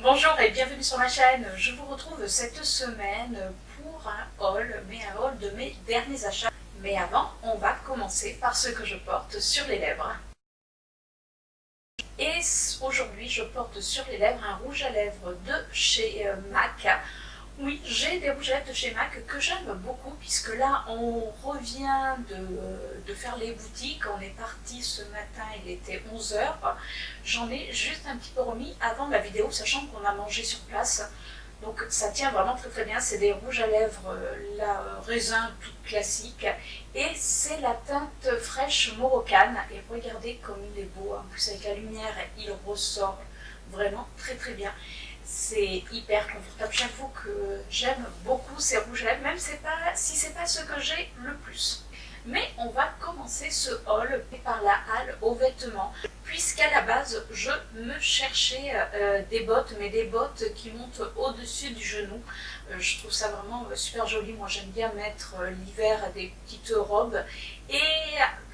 Bonjour et bienvenue sur ma chaîne. Je vous retrouve cette semaine pour un haul, de mes derniers achats. Mais avant, on va commencer par ce que je porte sur les lèvres. Et aujourd'hui, je porte sur les lèvres un rouge à lèvres de chez MAC. Oui, j'ai des rouges à lèvres de chez MAC que j'aime beaucoup puisque là, on revient de faire les boutiques. On est parti ce matin, il était 11 h. J'en ai juste un petit peu remis avant la vidéo, sachant qu'on a mangé sur place. Donc ça tient vraiment très très bien. C'est des rouges à lèvres, la raisin toute classique. Et c'est la teinte fraîche Moroccan. Et regardez comme il est beau. En plus avec la lumière, il ressort vraiment très très bien. C'est hyper confortable. J'avoue que j'aime beaucoup ces rouges à lèvres, même si c'est pas ce que j'ai le plus. Mais on va commencer ce haul par la halle aux vêtements, puisqu'à la base, je me cherchais des bottes, mais des bottes qui montent au-dessus du genou. Je trouve ça vraiment super joli. Moi, j'aime bien mettre l'hiver des petites robes. Et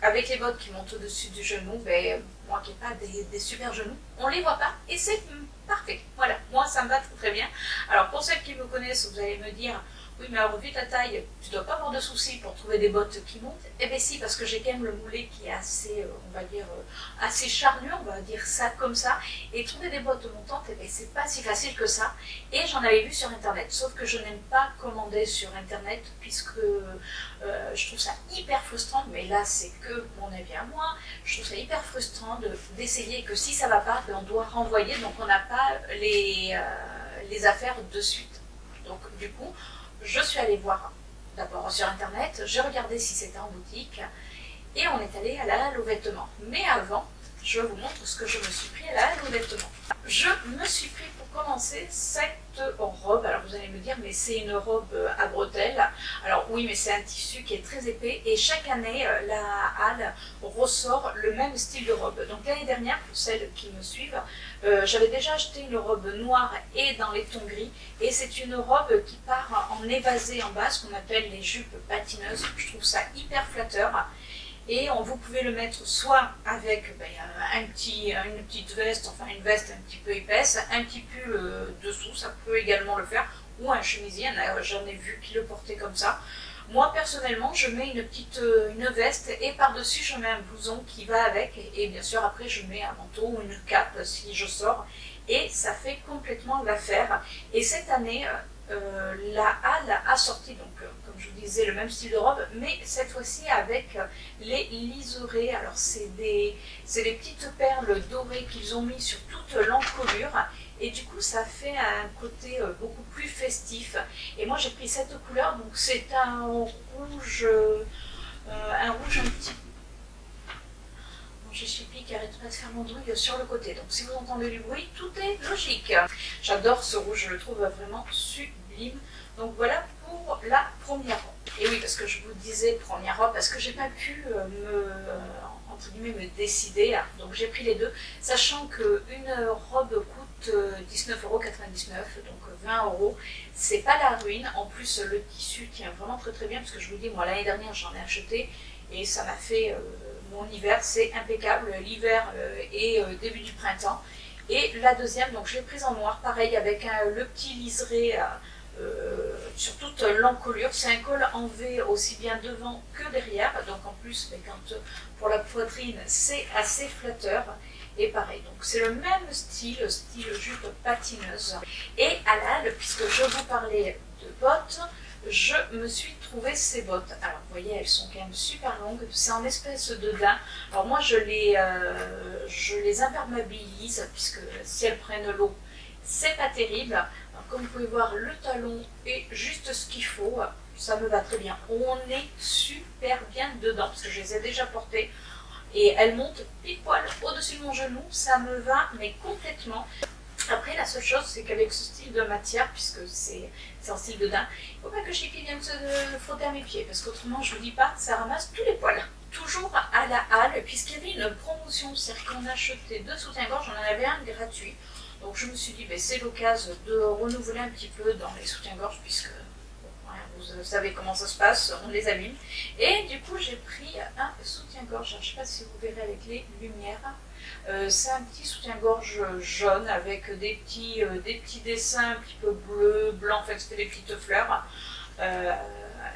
avec les bottes qui montent au-dessus du genou, ben, moi qui n'ai pas des super genoux, on ne les voit pas et c'est parfait. Voilà, moi ça me va très très bien. Alors pour celles qui me connaissent, vous allez me dire, oui mais alors vu ta taille, tu ne dois pas avoir de soucis pour trouver des bottes qui montent. Eh bien si, parce que j'ai quand même le moulet qui est assez, on va dire, assez charnu, on va dire ça comme ça. Et trouver des bottes montantes, eh bien c'est pas si facile que ça. Et j'en avais vu sur internet, sauf que je n'aime pas commander sur internet puisque je trouve ça hyper frustrant, mais là c'est que mon avis à moi, je trouve ça hyper frustrant d'essayer que si ça va pas, on doit renvoyer, donc on n'a pas les affaires de suite. Donc du coup, je suis allée voir d'abord sur internet, j'ai regardé si c'était en boutique, et on est allé à la halle aux vêtements. Mais avant, je vous montre ce que je me suis pris à la halle aux vêtements. Je me suis pris pour commencer cette robe. Alors vous allez me dire, mais c'est une robe à bretelles. Alors oui, mais c'est un tissu qui est très épais et chaque année, la halle ressort le même style de robe. Donc l'année dernière, pour celles qui me suivent, j'avais déjà acheté une robe noire et dans les tons gris. Et c'est une robe qui part en évasé en bas, ce qu'on appelle les jupes patineuses. Je trouve ça hyper flatteur. Et vous pouvez le mettre soit avec une petite veste, enfin une veste un petit peu épaisse, un petit pull dessous, ça peut également le faire, ou un chemisier, j'en ai vu qui le portaient comme ça. Moi personnellement, je mets une veste et par-dessus je mets un blouson qui va avec, et bien sûr après je mets un manteau ou une cape si je sors, et ça fait complètement l'affaire. Et cette année, la halle a sorti, donc comme je vous disais, le même style de robe, mais cette fois-ci avec les liserés. Alors c'est des petites perles dorées qu'ils ont mis sur toute l'encolure, et du coup ça fait un côté beaucoup plus festif. Et moi j'ai pris cette couleur, donc c'est un rouge un petit. J'ai Chippy qui arrête pas de faire mon douille sur le côté, donc si vous entendez du bruit, tout est logique. J'adore ce rouge, je le trouve vraiment sublime. Donc voilà pour la première robe. Et oui, parce que je vous disais première robe, parce que j'ai pas pu me décider, donc j'ai pris les deux, sachant qu'une robe coûte 19,99 €, donc 20 €, c'est pas la ruine. En plus le tissu tient vraiment très très bien, parce que je vous dis, moi l'année dernière j'en ai acheté, et ça m'a fait... mon hiver, c'est impeccable, l'hiver et début du printemps. Et la deuxième, donc je l'ai prise en noir, pareil, avec le petit liseré sur toute l'encolure. C'est un col en V aussi bien devant que derrière, donc en plus, mais pour la poitrine, c'est assez flatteur. Et pareil, donc c'est le même style jupe patineuse. Et à la halle, puisque je vous parlais de bottes, je me suis trouvé ces bottes. Alors vous voyez, elles sont quand même super longues, c'est en espèce de daim. Alors moi je les imperméabilise, puisque si elles prennent l'eau, c'est pas terrible. Alors, comme vous pouvez voir, le talon est juste ce qu'il faut, ça me va très bien. On est super bien dedans, parce que je les ai déjà portées, et elles montent pile poil au-dessus de mon genou, ça me va, mais complètement. Après, la seule chose, c'est qu'avec ce style de matière, puisque c'est en style de daim, il ne faut pas que Chippy vienne se frotter à mes pieds, parce qu'autrement, je ne vous dis pas, ça ramasse tous les poils. Toujours à la halle, puisqu'il y avait une promotion, c'est-à-dire qu'on achetait 2 soutiens-gorge, on en avait un gratuit. Donc je me suis dit, c'est l'occasion de renouveler un petit peu dans les soutiens-gorge, puisque bon, vous savez comment ça se passe, on les allume. Et du coup, j'ai pris un soutien-gorge, je ne sais pas si vous verrez avec les lumières. C'est un petit soutien-gorge jaune avec des petits dessins un petit peu bleu, blanc, en fait c'était des petites fleurs.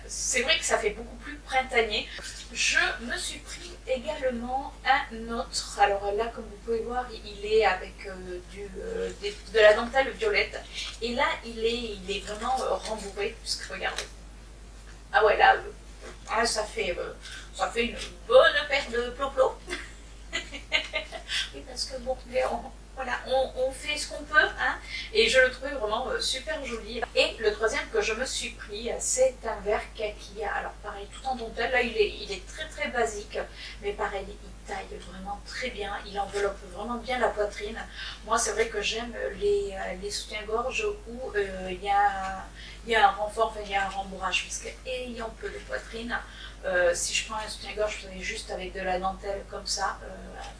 C'est vrai que ça fait beaucoup plus printanier. Je me suis pris également un autre, alors là comme vous pouvez voir il est avec de la dentelle violette et là il est vraiment rembourré puisque regardez, ah ouais là ça fait une bonne paire de plop-plop. Oui, parce que bon, voilà, on fait ce qu'on peut, hein, et je le trouvais vraiment super joli. Et le troisième que je me suis pris, c'est un verre kaki. Alors pareil, tout en dentelle, là il est très très basique, mais pareil, il taille vraiment très bien, il enveloppe vraiment bien la poitrine. Moi c'est vrai que j'aime les soutiens-gorge où il y a un renfort, enfin il y a un rembourrage, parce qu'ayant peu de poitrine, si je prends un soutien-gorge, vous savez, juste avec de la dentelle comme ça,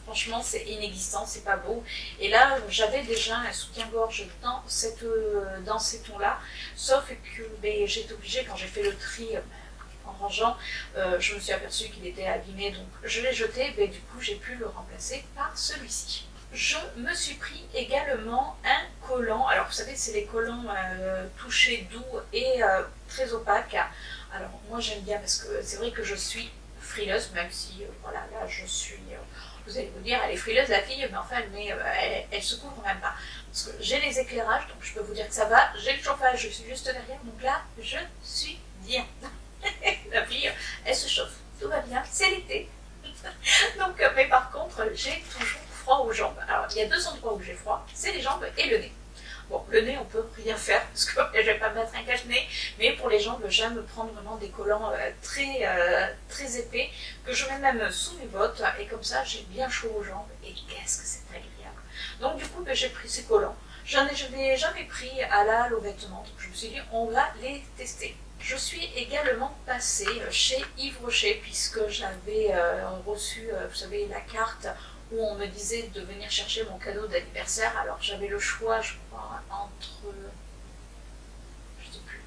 franchement c'est inexistant, c'est pas beau. Et là j'avais déjà un soutien-gorge dans ces tons-là, sauf que ben, j'étais obligée, quand j'ai fait le tri en rangeant, je me suis aperçue qu'il était abîmé, donc je l'ai jeté, ben, du coup j'ai pu le remplacer par celui-ci. Je me suis pris également un collant, alors vous savez c'est les collants touchés doux et très opaques. Alors moi j'aime bien parce que c'est vrai que je suis frileuse, même si voilà là je suis, vous allez vous dire elle est frileuse la fille, mais enfin elle se couvre même pas. Parce que j'ai les éclairages, donc je peux vous dire que ça va, j'ai le chauffage, je suis juste derrière, donc là je suis bien. La fille elle se chauffe, tout va bien, c'est l'été. Donc mais par contre j'ai toujours froid aux jambes. Alors il y a deux endroits où j'ai froid, c'est les jambes et le nez. Bon, le nez, on peut rien faire parce que je vais pas mettre un cache-nez, mais pour les jambes, j'aime prendre vraiment des collants très épais que je mets même sous mes bottes et comme ça, j'ai bien chaud aux jambes et qu'est-ce que c'est agréable. Donc du coup, ben, j'ai pris ces collants. Je n'ai jamais pris à la halle aux vêtements, donc je me suis dit, on va les tester. Je suis également passée chez Yves Rocher puisque j'avais reçu, vous savez, la carte où on me disait de venir chercher mon cadeau d'anniversaire. Alors j'avais le choix, je crois, entre... je sais plus.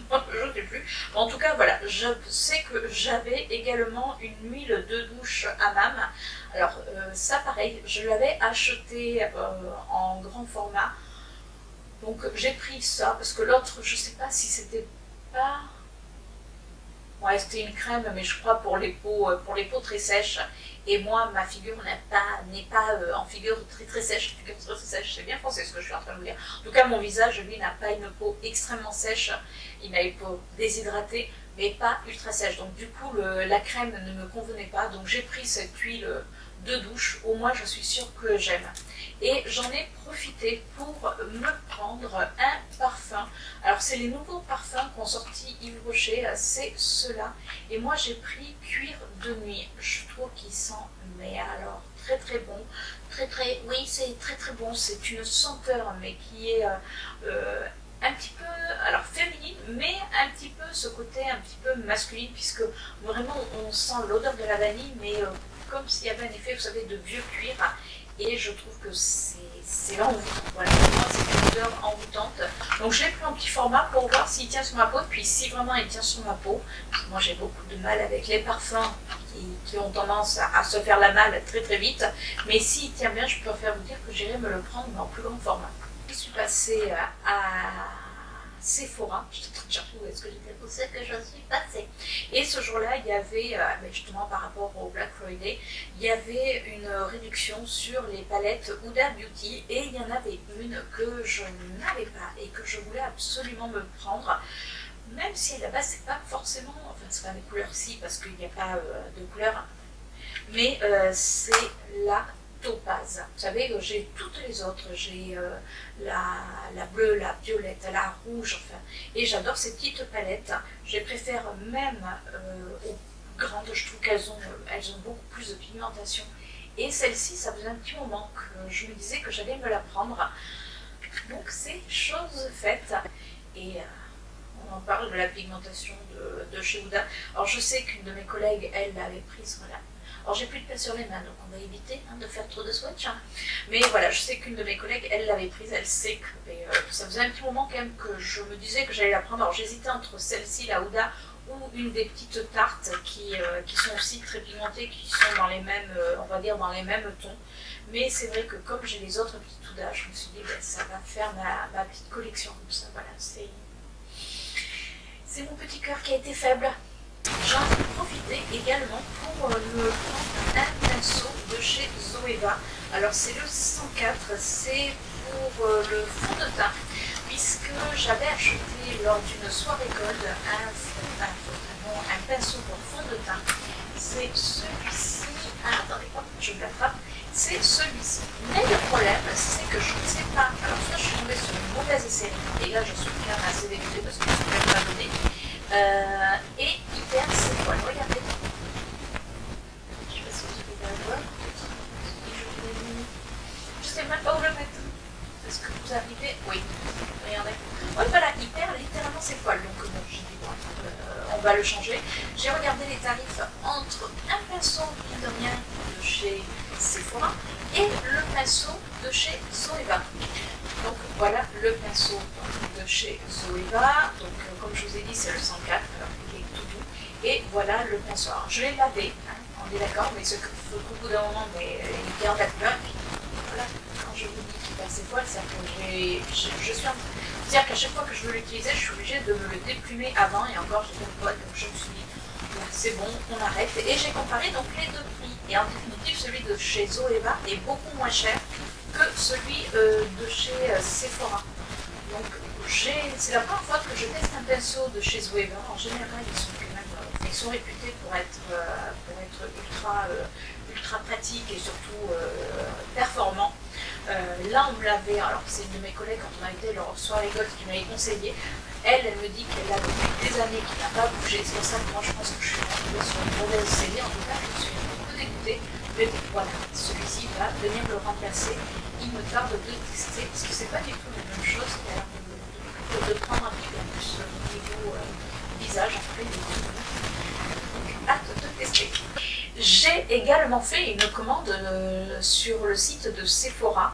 Non, je sais plus. En tout cas, voilà, je sais que j'avais également une huile de douche hammam. Alors ça, pareil, je l'avais acheté en grand format. Donc j'ai pris ça, parce que l'autre, je sais pas si c'était pas... Ouais, c'était une crème, mais je crois pour les peaux très sèches. Et moi, ma figure n'est pas en figure très sèche, c'est bien français ce que je suis en train de vous dire. En tout cas, mon visage, lui, n'a pas une peau extrêmement sèche, il a une peau déshydratée, mais pas ultra sèche. Donc du coup, la crème ne me convenait pas, donc j'ai pris cette huile de douche, au moins je suis sûre que j'aime. Et j'en ai profité pour me prendre un parfum. Alors c'est les nouveaux parfums qu'ont sorti Yves Rocher, c'est ceux-là. Et moi j'ai pris Cuir de nuit. Je trouve qu'il sent, mais alors très bon. Oui c'est très bon. C'est une senteur mais qui est un petit peu, alors féminine, mais un petit peu ce côté un petit peu masculine, puisque vraiment on sent l'odeur de la vanille, mais comme s'il y avait un effet, vous savez, de vieux cuir. Et je trouve que c'est envoûtant. Voilà, pour moi, c'est une odeur envoûtante. Donc je l'ai pris en petit format pour voir s'il tient sur ma peau. Puis si vraiment il tient sur ma peau, parce que moi j'ai beaucoup de mal avec les parfums qui ont tendance à se faire la malle très vite. Mais s'il tient bien, je préfère vous dire que j'irai me le prendre en plus grand format. Je suis passée à Sephora, je suis en train de chercher où est-ce que j'étais, où c'est que je suis passée. Et ce jour-là, il y avait, justement par rapport au Black Friday, il y avait une réduction sur les palettes Huda Beauty et il y en avait une que je n'avais pas et que je voulais absolument me prendre. Même si à la base c'est pas forcément, enfin c'est pas mes couleurs si parce qu'il n'y a pas de couleur, mais c'est la topaz. Vous savez, j'ai toutes les autres, j'ai la bleue, la violette, la rouge, enfin, et j'adore ces petites palettes. Je les préfère même aux grandes, je trouve qu'elles ont beaucoup plus de pigmentation. Et celle-ci, ça faisait un petit moment que je me disais que j'allais me la prendre. Donc c'est chose faite. Et on en parle de la pigmentation de chez Huda. Alors je sais qu'une de mes collègues, elle l'avait prise, voilà. Alors j'ai plus de place sur les mains, donc on va éviter de faire trop de swatch. Mais voilà, je sais qu'une de mes collègues, elle l'avait prise, elle sait que ça faisait un petit moment quand même que je me disais que j'allais la prendre. Alors j'hésitais entre celle-ci, la Huda, ou une des petites tartes qui sont aussi très pigmentées, qui sont dans les mêmes, on va dire dans les mêmes tons. Mais c'est vrai que comme j'ai les autres petites Huda, je me suis dit ben, ça va faire ma petite collection comme ça. Voilà, c'est mon petit cœur qui a été faible. J'en ai profité également pour me prendre un pinceau de chez Zoeva. Alors c'est le 104, c'est pour le fond de teint, puisque j'avais acheté lors d'une soirée gold un pinceau pour fond de teint. C'est celui-ci. Ah, attendez, je me l'attrape. C'est celui-ci. Mais le problème, c'est que je ne sais pas. Alors, soit je suis tombée sur une mauvaise série, et là je suis quand même assez dégoûtée parce que je ne suis même pas donnée. Et il perd ses poils. Regardez. Je ne sais pas si vous allez la voir. Je ne sais même pas où le mettre. Est-ce que vous arrivez? Oui. Regardez. Ouais, voilà, il perd littéralement ses poils. Donc, bon, j'ai dit, bon, on va le changer. J'ai regardé les tarifs entre un pinceau mine de rien de chez Sephora et le pinceau de chez Zoeva. Donc voilà le pinceau de chez Zoeva. Donc comme je vous ai dit, c'est le 104, alors il est tout doux. Et voilà le pinceau. Alors, je l'ai lavé, hein, on est d'accord, mais ce qu'il faut qu'au bout d'un moment, il garde la couleur. Voilà, quand je vous dis qu'il perd ses poils, c'est que je suis en c'est-à-dire qu'à chaque fois que je veux l'utiliser, je suis obligée de me le déplumer avant, et encore j'ai pas de poils, donc je me suis dit, c'est bon, on arrête. Et j'ai comparé donc les deux prix. Et en définitive, celui de chez Zoeva est beaucoup moins cher que celui de chez Sephora. Donc c'est la première fois que je teste un pinceau de chez Zoeva. En général, ils sont quand même, ils sont réputés pour être ultra pratiques et surtout performants. Là, on me l'avait, alors c'est une de mes collègues quand on a été leur soirée gold qui m'avait conseillé. Elle me dit qu'elle a depuis des années qu'il n'a pas bougé. C'est pour ça que moi je pense que je suis tombée sur une mauvaise série. En tout cas, je suis un peu dégoûtée. Mais voilà, celui-ci va venir le remplacer. Il me tarde de tester parce que c'est pas du tout la même chose. Il a l'air de prendre un petit peu plus au niveau visage. En tout cas, il est tout bon. Donc, hâte de tester. J'ai également fait une commande sur le site de Sephora.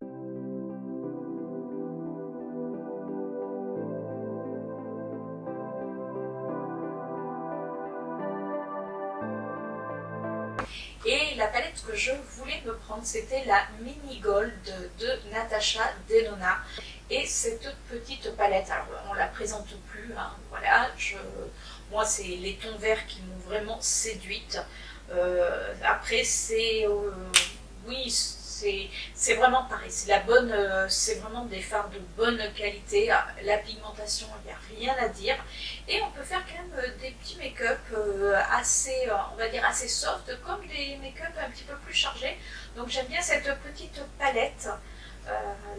Et la palette que je voulais me prendre, c'était la Mini Gold de Natasha Denona. Et cette petite palette, alors on la présente plus, hein, voilà, moi c'est les tons verts qui m'ont vraiment séduite. Après oui, c'est vraiment pareil, c'est vraiment des fards de bonne qualité. La pigmentation, il n'y a rien à dire. Et on peut faire quand même des petits make-up assez, on va dire assez soft, comme des make-up un petit peu plus chargés. Donc j'aime bien cette petite palette.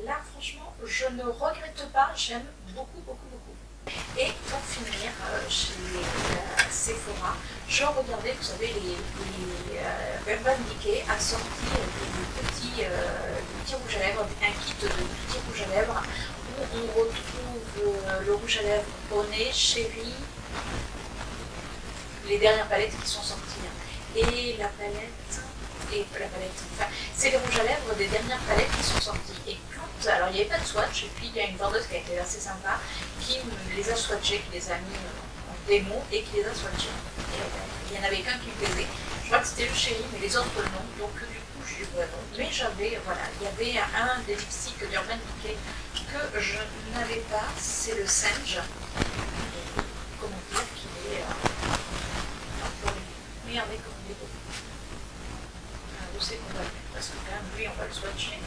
Là, franchement, je ne regrette pas, j'aime beaucoup. Et pour finir, chez Sephora, je regardais, vous savez, les Urban Decay a sorti des petits rouges à lèvres, un kit de petits rouges à lèvres, où on retrouve le rouge à lèvres Honey, Chérie, les dernières palettes qui sont sorties. Et la palette, enfin, c'est les rouges à lèvres des dernières palettes qui sont sorties. Et quand, alors il n'y avait pas de swatch, et puis il y a une vendeuse qui a été assez sympa, qui les a swatchés, qui les a mis en démo et qui les a swatchés. Et il n'y en avait qu'un qui me plaisait. Je crois que c'était le Chéri, mais les autres non. Donc du coup, j'ai dit non. Mais j'avais, voilà, il y avait un des lipsticks d'Urban Decay que je n'avais pas, c'est le Singe. Comment dire qu'il est. Regardez comment il est beau. Je sais qu'on va le mettre parce que quand même, lui, on va le swatcher.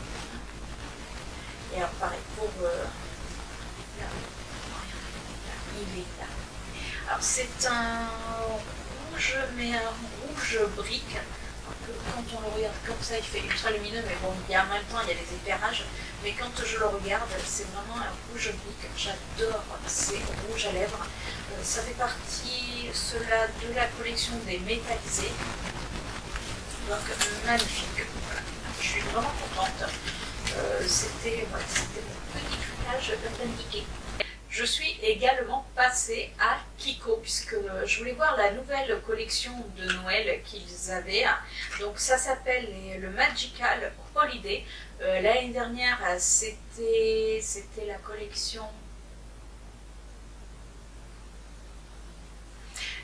Et alors, pareil, pour. Il est là. Alors, c'est un rouge, mais un rouge brique. Quand on le regarde comme ça, il fait ultra lumineux, mais bon, en même temps, il y a des éclairages. Mais quand je le regarde, c'est vraiment un rouge brique. J'adore ces rouges à lèvres. Ça fait partie, cela, de la collection des métallisés. Donc, magnifique. Voilà. Je suis vraiment contente. C'était mon petit trucage Urban Decay. je suis également passée à Kiko, puisque je voulais voir la nouvelle collection de Noël qu'ils avaient. Donc ça s'appelle le Magical Holiday. L'année dernière, c'était la collection...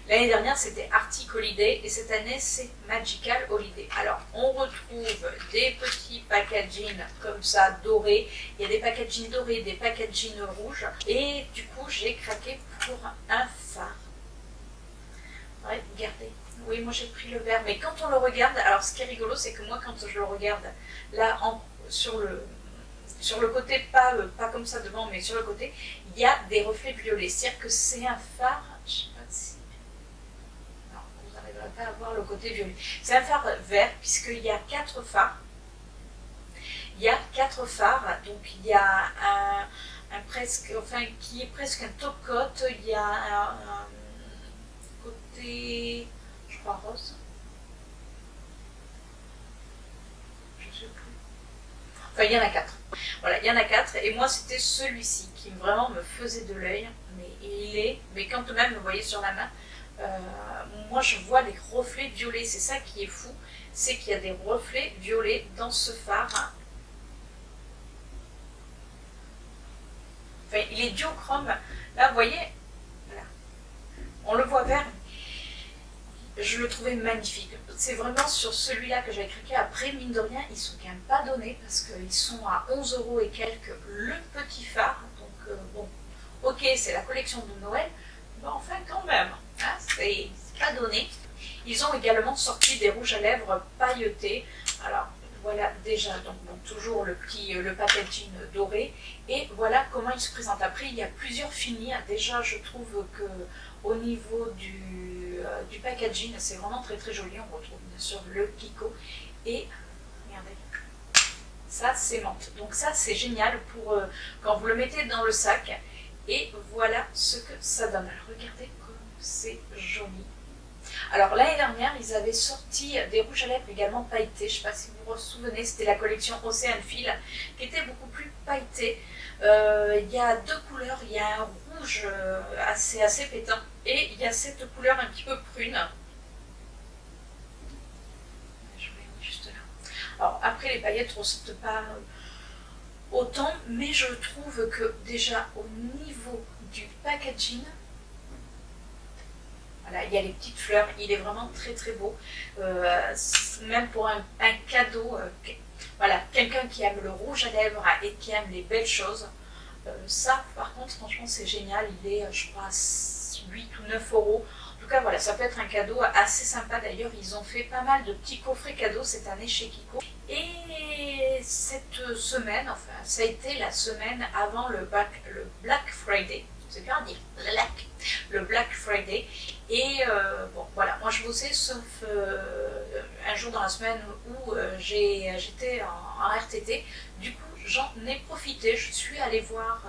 L'année dernière, c'était Arctic Holiday et cette année, c'est Magical Holiday. Alors, on retrouve des petits packaging comme ça, dorés. Il y a des packaging dorés, des packaging rouges. Et du coup, j'ai craqué pour un phare. Ouais, regardez. Oui, moi j'ai pris le vert. Mais quand on le regarde, alors ce qui est rigolo, c'est que moi, quand je le regarde, là, sur le côté, pas comme ça devant, mais sur le côté, il y a des reflets violets. C'est-à-dire que c'est un phare, je sais pas si... pas avoir le côté violet. C'est un phare vert puisqu'il y a 4 phares. Il y a 4 phares, donc il y a un presque, enfin qui est presque un top coat. Il y a un côté, je crois rose. Je sais plus. Enfin il y en a 4. Voilà, il y en a 4 et moi c'était celui-ci qui vraiment me faisait de l'œil. Mais quand même, vous voyez sur la main. Moi je vois les reflets violets, c'est ça qui est fou, c'est qu'il y a des reflets violets dans ce phare. Enfin, il est duochrome, là vous voyez, voilà. On le voit vert, je le trouvais magnifique. C'est vraiment sur celui-là que j'avais craqué. Après, mine de rien, ils sont quand même pas donnés parce qu'ils sont à 11 € et quelques le petit phare. Donc bon, ok, c'est la collection de Noël, mais enfin quand même. Hein, c'est pas donné. Ils ont également sorti des rouges à lèvres pailletés. Alors voilà déjà, donc bon, toujours le packaging doré. Et voilà comment il se présente. Après il y a plusieurs finis. Déjà je trouve que au niveau du packaging c'est vraiment très très joli. On retrouve bien sûr le Kiko. Et regardez, ça c'est menthe. Donc ça c'est génial pour quand vous le mettez dans le sac. Et voilà ce que ça donne. Alors regardez comme c'est joli. Alors l'année dernière, ils avaient sorti des rouges à lèvres également pailletés. Je ne sais pas si vous vous souvenez, c'était la collection Ocean Feel qui était beaucoup plus pailletée. Il y a 2 couleurs, il y a un rouge assez pétant et il y a cette couleur un petit peu prune. Je vais juste là. Alors après les paillettes ne ressortent pas autant, mais je trouve que déjà au niveau du packaging, voilà, il y a les petites fleurs, il est vraiment très très beau, même pour un cadeau, voilà, quelqu'un qui aime le rouge à lèvres et qui aime les belles choses, ça par contre franchement c'est génial, il est je crois 8 ou 9 €. En tout cas voilà, ça peut être un cadeau assez sympa. D'ailleurs ils ont fait pas mal de petits coffrets cadeaux cette année chez Kiko. Et cette semaine, enfin ça a été la semaine avant le Black Friday, c'est bien à dire, le Black Friday. Et bon voilà, moi je bossais sauf un jour dans la semaine où j'étais en RTT. Du coup j'en ai profité, je suis allée voir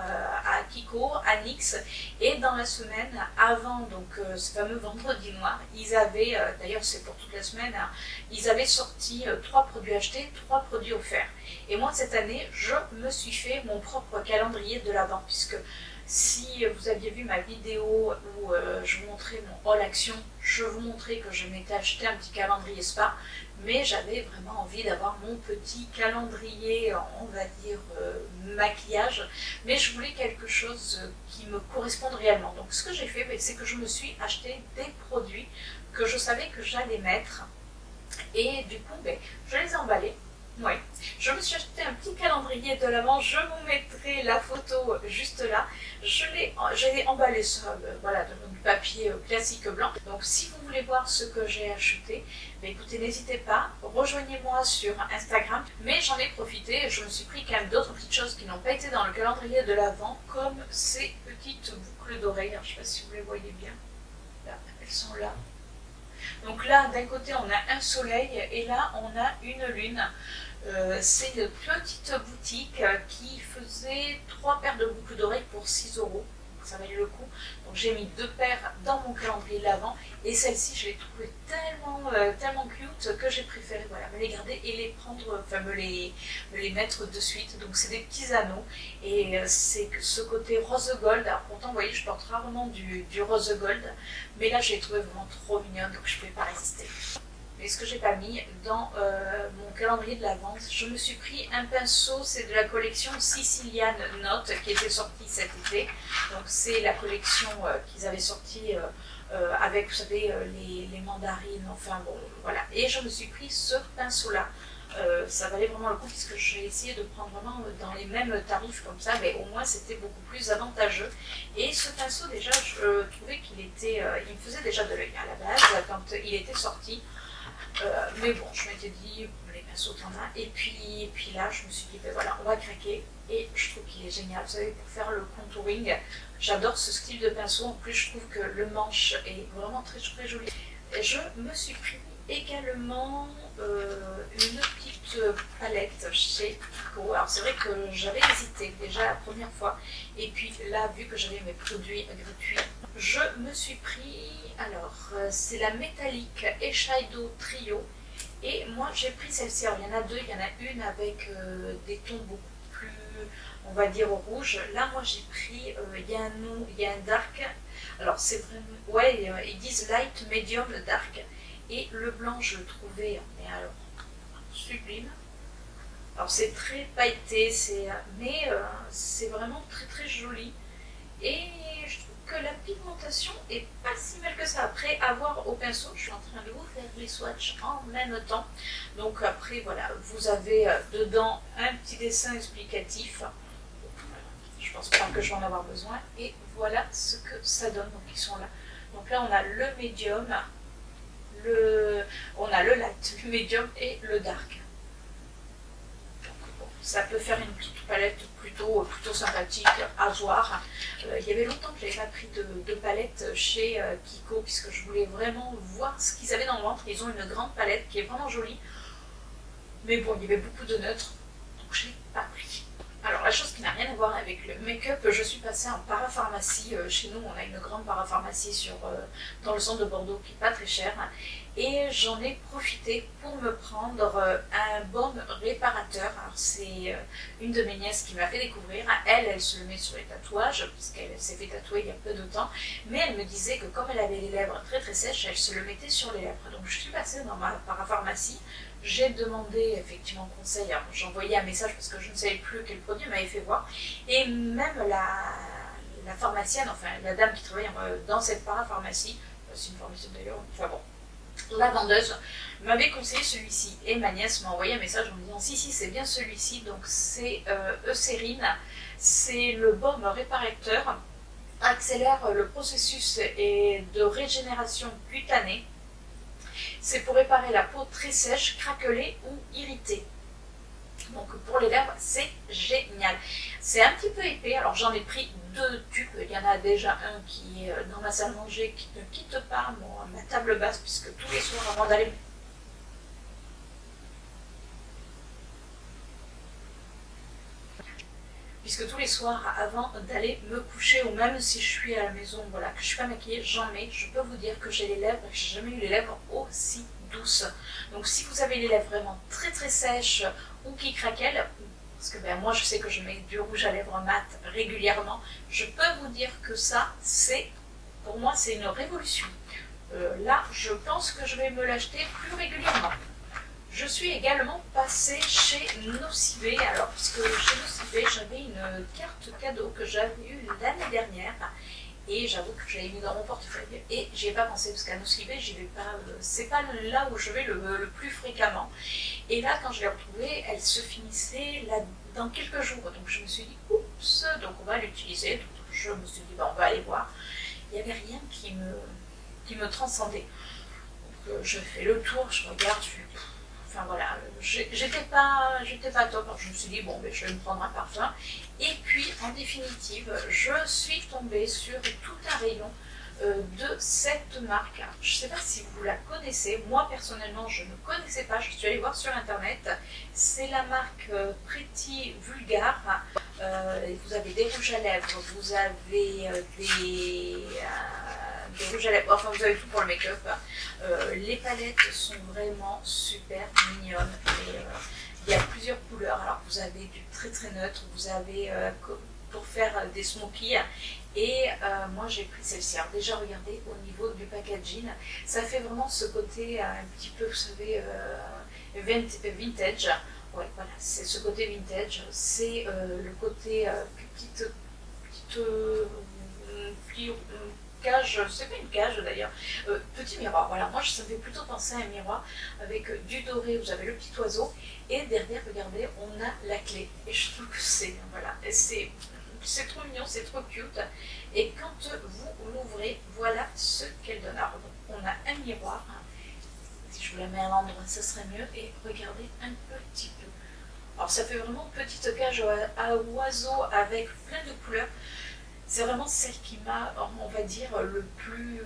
à Kiko, à Nix, et dans la semaine avant donc ce fameux vendredi noir, ils avaient, d'ailleurs c'est pour toute la semaine, hein, ils avaient sorti 3 produits achetés, 3 produits offerts. Et moi cette année, je me suis fait mon propre calendrier de l'Avent, puisque si vous aviez vu ma vidéo où je vous montrais mon haul action, je vous montrais que je m'étais acheté un petit calendrier spa, mais j'avais vraiment envie d'avoir mon petit calendrier, on va dire, maquillage, mais je voulais quelque chose qui me corresponde réellement. Donc ce que j'ai fait, c'est que je me suis acheté des produits que je savais que j'allais mettre, et du coup, je les ai emballés. Oui, je me suis acheté un petit calendrier de l'Avent, je vous mettrai la photo juste là. Je l'ai emballé sur voilà, du papier classique blanc. Donc si vous voulez voir ce que j'ai acheté, écoutez, n'hésitez pas, rejoignez-moi sur Instagram. Mais j'en ai profité, je me suis pris quand même d'autres petites choses qui n'ont pas été dans le calendrier de l'Avent, comme ces petites boucles d'oreilles. Je ne sais pas si vous les voyez bien, là, elles sont là. Donc là, d'un côté, on a un soleil et là, on a une lune. C'est une petite boutique qui faisait 3 paires de boucles d'oreilles pour 6 €. que ça valait le coup. Donc j'ai mis 2 paires dans mon calendrier de l'Avent, et celle-ci je l'ai trouvée tellement cute que j'ai préféré voilà, me les garder et les prendre, enfin me les mettre de suite. Donc c'est des petits anneaux, et c'est ce côté rose gold. Alors pourtant vous voyez, je porte rarement du rose gold, mais là je l'ai trouvé vraiment trop mignonne, donc je ne pouvais pas résister. Mais ce que j'ai pas mis dans mon calendrier de l'Avent, je me suis pris un pinceau, c'est de la collection Sicilian Note qui était sortie cet été. Donc c'est la collection qu'ils avaient sortie avec, vous savez, les mandarines, enfin bon, voilà. Et je me suis pris ce pinceau-là. Ça valait vraiment le coup, puisque j'ai essayé de prendre vraiment dans les mêmes tarifs comme ça, mais au moins c'était beaucoup plus avantageux. Et ce pinceau, déjà, je trouvais qu'il était, il me faisait déjà de l'œil à la base quand il était sorti. Mais bon, je m'étais dit, les pinceaux t'en as, et puis là je me suis dit, ben voilà, on va craquer, et je trouve qu'il est génial, vous savez, pour faire le contouring, j'adore ce style de pinceau. En plus je trouve que le manche est vraiment très joli. Et je me suis pris également une petite palette chez Kiko. Alors c'est vrai que j'avais hésité déjà la première fois, et puis là, vu que j'avais mes produits gratuits, je me suis pris, alors c'est la métallique Eyeshadow Trio, et moi j'ai pris celle-ci. Alors il y en a deux, il y en a une avec des tons beaucoup plus, on va dire, rouge. Là moi j'ai pris, il y a un dark, alors c'est vraiment, ouais, ils disent light, medium, dark, et le blanc je le trouvais, mais alors sublime. Alors c'est très pailleté, mais c'est vraiment très joli, et je trouve que la pigmentation est pas si mal que ça. Après, à voir au pinceau, je suis en train de vous faire les swatchs en même temps. Donc après, voilà, vous avez dedans un petit dessin explicatif. Je pense pas que je vais en avoir besoin. Et voilà ce que ça donne. Donc ils sont là. Donc là, on a le médium, on a le light, le médium et le dark. Ça peut faire une petite palette plutôt sympathique à voir. Il y avait longtemps que je n'avais pas pris de palette chez Kiko, puisque je voulais vraiment voir ce qu'ils avaient dans le ventre. Ils ont une grande palette qui est vraiment jolie, mais bon, il y avait beaucoup de neutres, donc je ne l'ai pas pris. Alors la chose qui n'a rien à voir avec le make-up, je suis passée en parapharmacie. Chez nous, on a une grande parapharmacie dans le centre de Bordeaux qui n'est pas très chère. Et j'en ai profité pour me prendre un baume réparateur. Alors c'est une de mes nièces qui m'a fait découvrir. Elle se le met sur les tatouages, puisqu'elle s'est fait tatouer il y a peu de temps. Mais elle me disait que comme elle avait les lèvres très sèches, elle se le mettait sur les lèvres. Donc je suis passée dans ma parapharmacie. J'ai demandé effectivement conseil. J'ai envoyé un message parce que je ne savais plus quel produit m'avait fait voir. Et même la pharmacienne, enfin la dame qui travaille dans cette parapharmacie, c'est une pharmacienne d'ailleurs, enfin bon, la vendeuse m'avait conseillé celui-ci, et ma nièce m'a envoyé un message en me disant si c'est bien celui-ci. Donc c'est Eucérine, c'est le baume réparateur, accélère le processus de régénération cutanée. C'est pour réparer la peau très sèche, craquelée ou irritée. Donc pour les lèvres, c'est génial. C'est un petit peu épais, alors j'en ai pris 2 tubes. Il y en a déjà un qui est dans ma salle à manger, qui ne quitte pas ma table basse, puisque tous les soirs avant d'aller me coucher, ou même si je suis à la maison, voilà, que je suis pas maquillée, j'en mets. Je peux vous dire que j'ai jamais eu les lèvres aussi douces. Donc si vous avez les lèvres vraiment très sèches ou qui craquellent, parce que moi je sais que je mets du rouge à lèvres mat régulièrement, je peux vous dire que ça, pour moi c'est une révolution. Là je pense que je vais me l'acheter plus régulièrement. Je suis également passée chez Nocibé, alors puisque chez Nocibé j'avais une carte cadeau que j'avais eue l'année dernière, et j'avoue que je l'avais mis dans mon portefeuille et j'y ai pas pensé, parce qu'à Nocibé j'y vais pas, c'est pas là où je vais le plus fréquemment. Et là quand je l'ai retrouvée, elle se finissait là dans quelques jours, donc je me suis dit oups, donc on va l'utiliser. Donc je me suis dit on va aller voir. Il n'y avait rien qui me transcendait. Donc je fais le tour, je regarde, enfin voilà, j'étais pas top. Alors je me suis dit je vais me prendre un parfum, et puis en définitive je suis tombée sur tout un rayon de cette marque. Alors, je ne sais pas si vous la connaissez, moi personnellement je ne connaissais pas, je suis allée voir sur internet. C'est la marque Pretty Vulgar. vous avez des rouges à lèvres, vous avez des rouges à lèvres, enfin vous avez tout pour le make-up. Les palettes sont vraiment super mignonnes. Il y a plusieurs couleurs, alors vous avez du très très neutre, vous avez pour faire des smokies, et moi j'ai pris celle-ci. Alors déjà regardez au niveau du packaging, ça fait vraiment ce côté un petit peu, vous savez, vintage. Ouais, voilà, c'est ce côté vintage, c'est le côté petite cage, c'est pas une cage d'ailleurs, petit miroir, voilà, moi ça me fait plutôt penser à un miroir avec du doré, vous avez le petit oiseau, et derrière, regardez, on a la clé, et je trouve que c'est, voilà, c'est trop mignon, c'est trop cute, et quand vous l'ouvrez, voilà ce qu'elle donne. Alors, on a un miroir, si je vous la mets à l'endroit, ça serait mieux, et regardez un petit peu. Alors ça fait vraiment petite cage à oiseaux avec plein de couleurs. C'est vraiment celle qui m'a, on va dire, le plus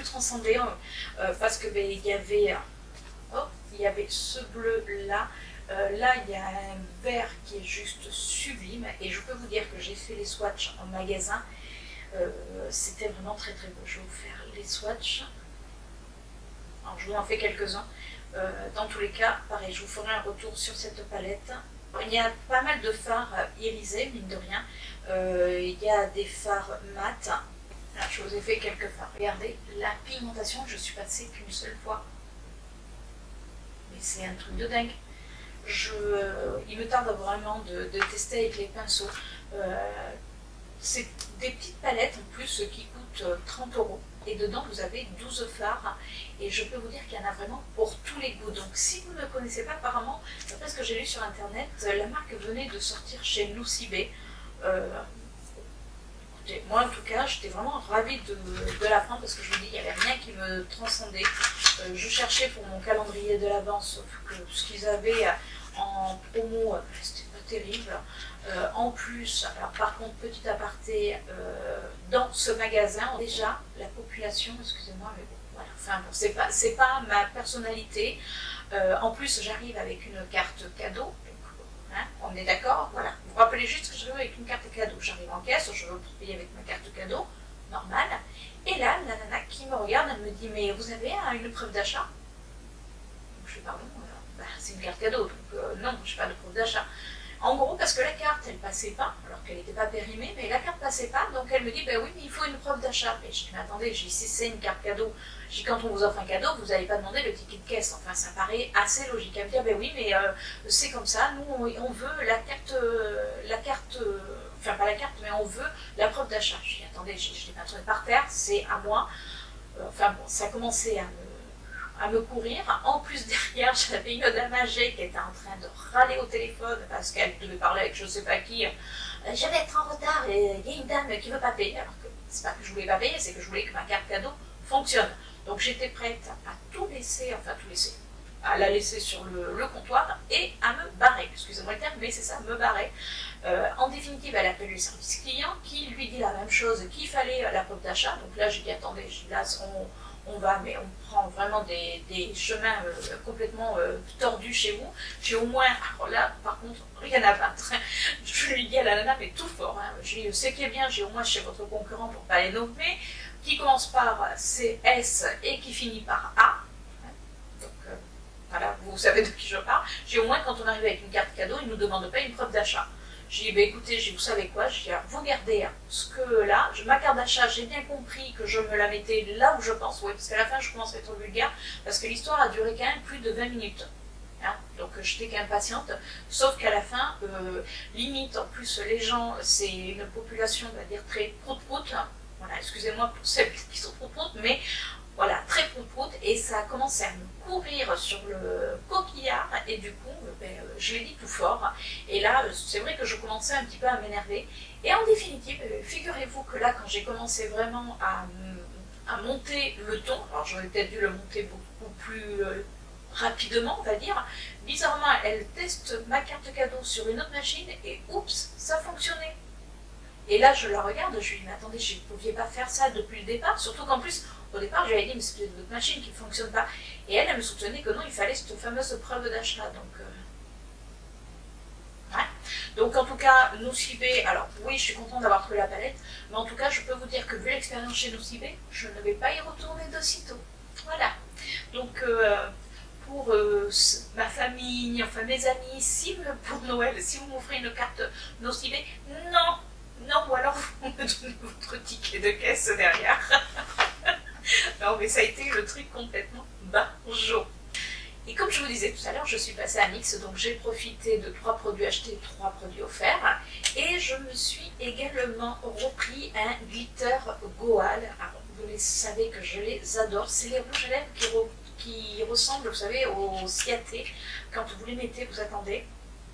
transcendé, parce que ben, il y avait ce bleu là, là il y a un vert qui est juste sublime, et je peux vous dire que j'ai fait les swatchs en magasin, c'était vraiment très très beau. Je vais vous faire les swatchs, alors je vous en fais quelques-uns. Dans tous les cas, pareil, je vous ferai un retour sur cette palette. Il y a pas mal de fards irisés, mine de rien. Il y a des fards mat. Là, je vous ai fait quelques fards. Regardez, la pigmentation, je suis passée qu'une seule fois. Mais c'est un truc de dingue. Il me tarde vraiment de tester avec les pinceaux. C'est des petites palettes en plus qui coûtent 30 €. Et dedans, vous avez 12 fards. Et je peux vous dire qu'il y en a vraiment pour tous les goûts. Donc si vous ne connaissez pas, apparemment, d'après ce que j'ai lu sur internet, la marque venait de sortir chez Nocibé. Écoutez, moi en tout cas, j'étais vraiment ravie de la prendre, parce que je vous dis, il n'y avait rien qui me transcendait. Je cherchais pour mon calendrier de l'Avent, sauf que ce qu'ils avaient en promo, c'était pas terrible. En plus, alors par contre, petit aparté, dans ce magasin, déjà, la population, excusez-moi, mais bon, voilà, enfin bon, c'est pas ma personnalité. En plus, j'arrive avec une carte cadeau, donc, hein, on est d'accord, voilà. Vous vous rappelez juste que j'arrive avec une carte cadeau. J'arrive en caisse, je veux payer avec ma carte cadeau, normale. Et là, la nana qui me regarde, elle me dit, mais vous avez une preuve d'achat? Je fais, pardon, bah, c'est une carte cadeau, donc non, je n'ai pas de preuve d'achat. En gros, parce que la carte, elle passait pas, alors qu'elle n'était pas périmée, mais la carte passait pas, donc elle me dit, ben oui, mais il faut une preuve d'achat. Mais je dis, mais attendez, si c'est une carte cadeau, je dis, quand on vous offre un cadeau, vous n'allez pas demander le ticket de caisse. Enfin, ça paraît assez logique. Elle me dit, ben oui, mais c'est comme ça, nous, on veut enfin pas la carte, mais on veut la preuve d'achat. Je dis, attendez, je l'ai pas trouvé par terre, c'est à moi. Enfin bon, ça a commencé à me courir. En plus, derrière, j'avais une dame âgée qui était en train de râler au téléphone parce qu'elle devait parler avec je ne sais pas qui. Je vais être en retard et il y a une dame qui ne veut pas payer. Alors que c'est pas que je voulais pas payer, c'est que je voulais que ma carte cadeau fonctionne. Donc j'étais prête à tout laisser, à la laisser sur le comptoir et à me barrer. Excusez-moi le terme, mais c'est ça, me barrer. En définitive, elle appelle le service client qui lui dit la même chose, qu'il fallait la preuve d'achat. Donc là, j'ai dit, attendez, là, on va, mais on prend vraiment des chemins complètement tordus chez vous. J'ai au moins, alors là, par contre, rien à battre. Je lui dis à la nana, mais tout fort, hein. Je lui dis, ce qui est bien, j'ai au moins chez votre concurrent, pour ne pas les nommer, qui commence par CS et qui finit par A. Donc, voilà, vous savez de qui je parle. J'ai au moins, quand on arrive avec une carte cadeau, ils ne nous demandent pas une preuve d'achat. J'ai dit, bah, écoutez, vous savez quoi, je dis, vous gardez ce que là, ma carte d'achat, j'ai bien compris que je me la mettais là où je pense, oui, parce qu'à la fin, je commence à être vulgaire, parce que l'histoire a duré quand même plus de 20 minutes. Hein, donc j'étais qu'impatiente, sauf qu'à la fin, limite, en plus, les gens, c'est une population, on va dire, très prout-prout, hein. Voilà, excusez-moi pour celles qui sont prout-prout, mais voilà, très prout-prout, et ça a commencé à me courir sur le coquillard, et du coup, je l'ai dit tout fort, et là, c'est vrai que je commençais un petit peu à m'énerver, et en définitive, figurez-vous que là, quand j'ai commencé vraiment à monter le ton, alors j'aurais peut-être dû le monter beaucoup plus rapidement, on va dire, bizarrement, elle teste ma carte cadeau sur une autre machine, et oups, ça fonctionnait. Et là, je la regarde, je lui dis, mais attendez, je ne pouviez pas faire ça depuis le départ, surtout qu'en plus, au départ, je lui avais dit, mais c'est peut-être votre machine qui ne fonctionne pas. Et elle me soutenait que non, il fallait cette fameuse preuve d'achat. Donc, Donc en tout cas, Nocibé, alors oui, je suis contente d'avoir trouvé la palette, mais en tout cas, je peux vous dire que vu l'expérience chez Nocibé, je ne vais pas y retourner de sitôt. Voilà. Donc pour ma famille, enfin mes amis, si pour Noël, si vous m'offrez une carte Nocibé, non, non, ou alors vous me donnez votre ticket de caisse derrière. Non, mais ça a été le truc complètement barjo. Et comme je vous disais tout à l'heure, je suis passée à Mix, donc j'ai profité de 3 produits achetés, 3 produits offerts. Et je me suis également repris un glitter Goal. Alors, vous les savez que je les adore. C'est les rouges à lèvres qui ressemblent, vous savez, aux Ciaté. Quand vous les mettez, vous attendez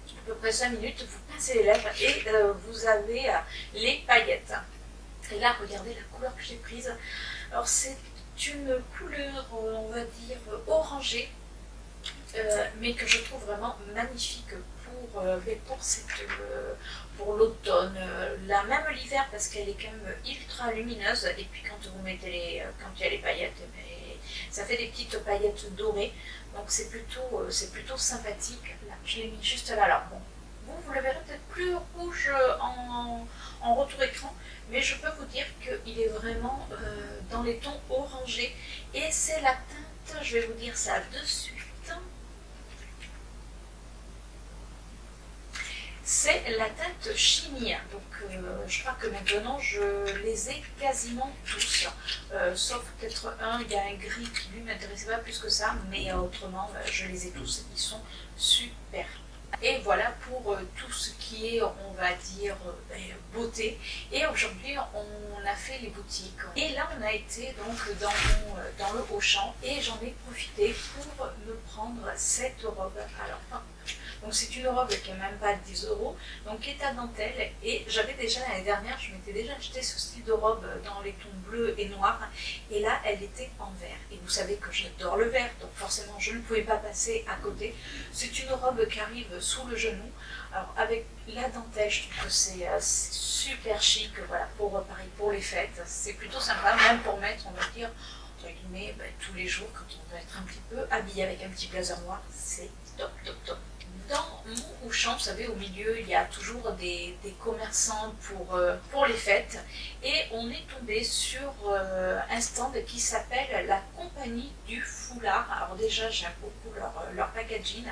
à peu près 5 minutes, vous pincez les lèvres et vous avez les paillettes. Et là, regardez la couleur que j'ai prise. Alors, c'est une couleur, on va dire, orangée. Mais que je trouve vraiment magnifique pour l'automne, là même l'hiver parce qu'elle est quand même ultra lumineuse et puis quand vous mettez quand il y a les paillettes, ça fait des petites paillettes dorées, donc c'est plutôt sympathique. Là, je l'ai mis juste là. Alors bon, vous le verrez peut-être plus rouge en retour écran, mais je peux vous dire qu'il est vraiment dans les tons orangés et c'est la teinte, je vais vous dire ça de suite. C'est la teinte Chimie, donc je crois que maintenant je les ai quasiment tous, sauf peut-être un, il y a un gris qui lui m'intéressait pas plus que ça, mais autrement je les ai tous, ils sont super. Et voilà pour tout ce qui est, on va dire, beauté. Et aujourd'hui, on a fait les boutiques. Et là, on a été donc dans le Auchan et j'en ai profité pour me prendre cette robe. Alors, donc c'est une robe qui n'est même pas 10 €, donc qui est à dentelle. Et j'avais déjà l'année dernière, je m'étais déjà acheté ce style de robe dans les tons bleus et noirs. Et là, elle était en vert. Et vous savez que j'adore le vert, donc forcément, je ne pouvais pas passer à côté. C'est une robe qui arrive sous le genou. Alors avec la dentelle, je trouve que c'est super chic, voilà, pareil, pour les fêtes. C'est plutôt sympa, même pour mettre, on va dire, entre guillemets, tous les jours, quand on va être un petit peu habillé avec un petit blazer noir, c'est top, top, top. Dans mon Auchan, vous savez, au milieu, il y a toujours des commerçants pour les fêtes. Et on est tombé sur un stand qui s'appelle la Compagnie du Foulard. Alors déjà, j'aime beaucoup leur packaging.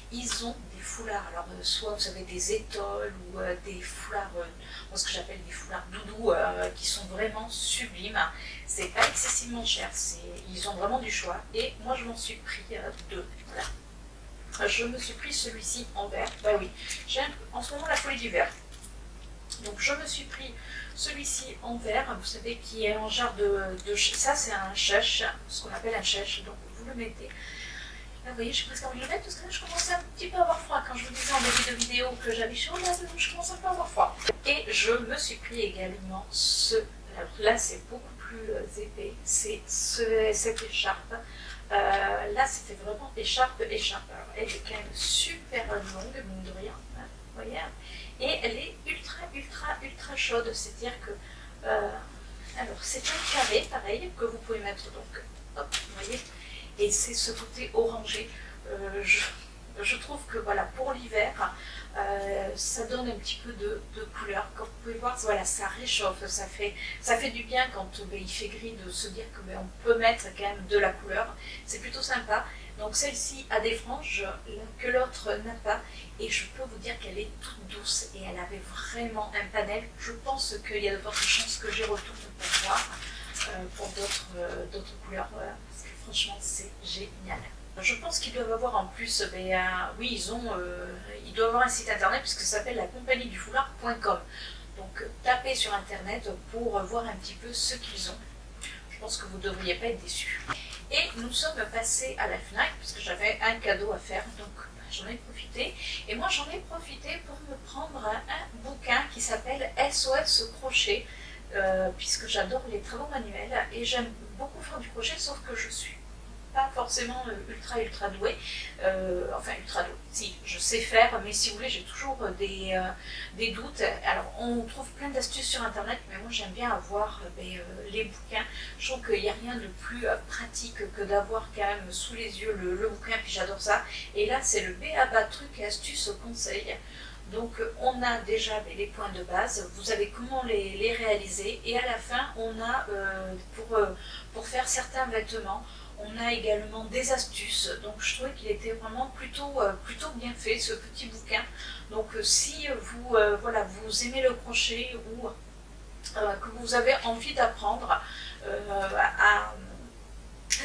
Ils ont des foulards, alors soit vous savez des étoiles ou des foulards, moi ce que j'appelle des foulards doudou, qui sont vraiment sublimes. C'est pas excessivement cher, ils ont vraiment du choix. Et moi je m'en suis pris 2. Voilà. Je me suis pris celui-ci en vert. Bah oui, j'ai en ce moment la folie du vert. Donc je me suis pris celui-ci en vert, vous savez, qui est en genre ça c'est un chèche, ce qu'on appelle un chèche, donc vous le mettez. Là, vous voyez, j'ai presque envie de le mettre parce que là je commence un petit peu à avoir froid. Quand je vous disais en début de vidéo que j'avais chaud, là je commence un peu à avoir froid. Et je me suis pris également alors là c'est beaucoup plus épais, c'est cette écharpe. Là, c'était vraiment écharpe. Alors, elle est quand même super longue, mine de rien. Hein, vous voyez, et elle est ultra chaude. C'est-à-dire que, alors, c'est un carré, pareil, que vous pouvez mettre donc, hop, vous voyez, et c'est ce côté orangé. Je trouve que voilà, pour l'hiver, ça donne un petit peu de couleur. Comme vous pouvez voir, voilà, ça réchauffe, ça fait du bien quand il fait gris de se dire que on peut mettre quand même de la couleur. C'est plutôt sympa. Donc celle-ci a des franges que l'autre n'a pas. Et je peux vous dire qu'elle est toute douce et elle avait vraiment un panel. Je pense qu'il y a de fortes chances que j'y retourne pour voir pour d'autres couleurs. Voilà. Parce que franchement, c'est génial. Je pense qu'ils doivent avoir en plus, oui, ils doivent avoir un site internet puisque ça s'appelle la compagnie du foulard.com. Donc tapez sur internet pour voir un petit peu ce qu'ils ont. Je pense que vous ne devriez pas être déçus. Et nous sommes passés à la FNAC puisque j'avais un cadeau à faire, donc j'en ai profité. Et moi j'en ai profité pour me prendre un bouquin qui s'appelle SOS Crochet, puisque j'adore les travaux manuels et j'aime beaucoup faire du crochet, sauf que je suis pas forcément ultra douée, enfin ultra douée, si je sais faire, mais si vous voulez j'ai toujours des doutes. Alors on trouve plein d'astuces sur internet, mais moi j'aime bien avoir les bouquins. Je trouve qu'il n'y a rien de plus pratique que d'avoir quand même sous les yeux le bouquin, puis j'adore ça. Et là c'est le B.A.B.A. trucs et astuces conseils. Donc on a déjà les points de base, vous savez comment les réaliser, et à la fin on a pour faire certains vêtements, on a également des astuces. Donc je trouvais qu'il était vraiment plutôt bien fait ce petit bouquin. Donc si vous, voilà, vous aimez le crochet ou que vous avez envie d'apprendre à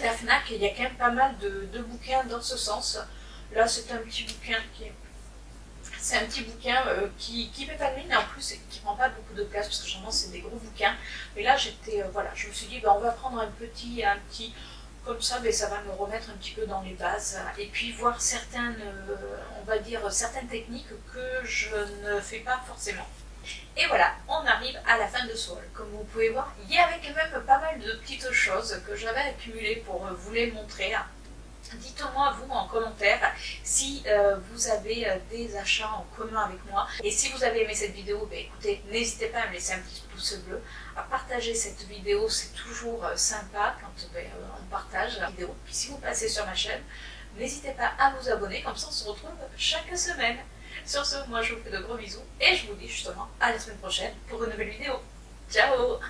la FNAC, il y a quand même pas mal de bouquins dans ce sens. Là c'est un petit bouquin qui fait pas de mine, et en plus qui prend pas beaucoup de place parce que généralement c'est des gros bouquins. Mais là voilà, je me suis dit on va prendre un petit comme ça, ça va me remettre un petit peu dans les bases et puis voir certaines, on va dire certaines techniques que je ne fais pas forcément. Et voilà, on arrive à la fin de ce haul. Comme vous pouvez voir, il y avait quand même pas mal de petites choses que j'avais accumulées pour vous les montrer. Dites-moi vous en commentaire si vous avez des achats en commun avec moi. Et si vous avez aimé cette vidéo, écoutez, n'hésitez pas à me laisser un petit pouce bleu, à partager cette vidéo, c'est toujours sympa quand on partage la vidéo. Puis si vous passez sur ma chaîne, n'hésitez pas à vous abonner, comme ça on se retrouve chaque semaine. Sur ce, moi je vous fais de gros bisous et je vous dis justement à la semaine prochaine pour une nouvelle vidéo. Ciao!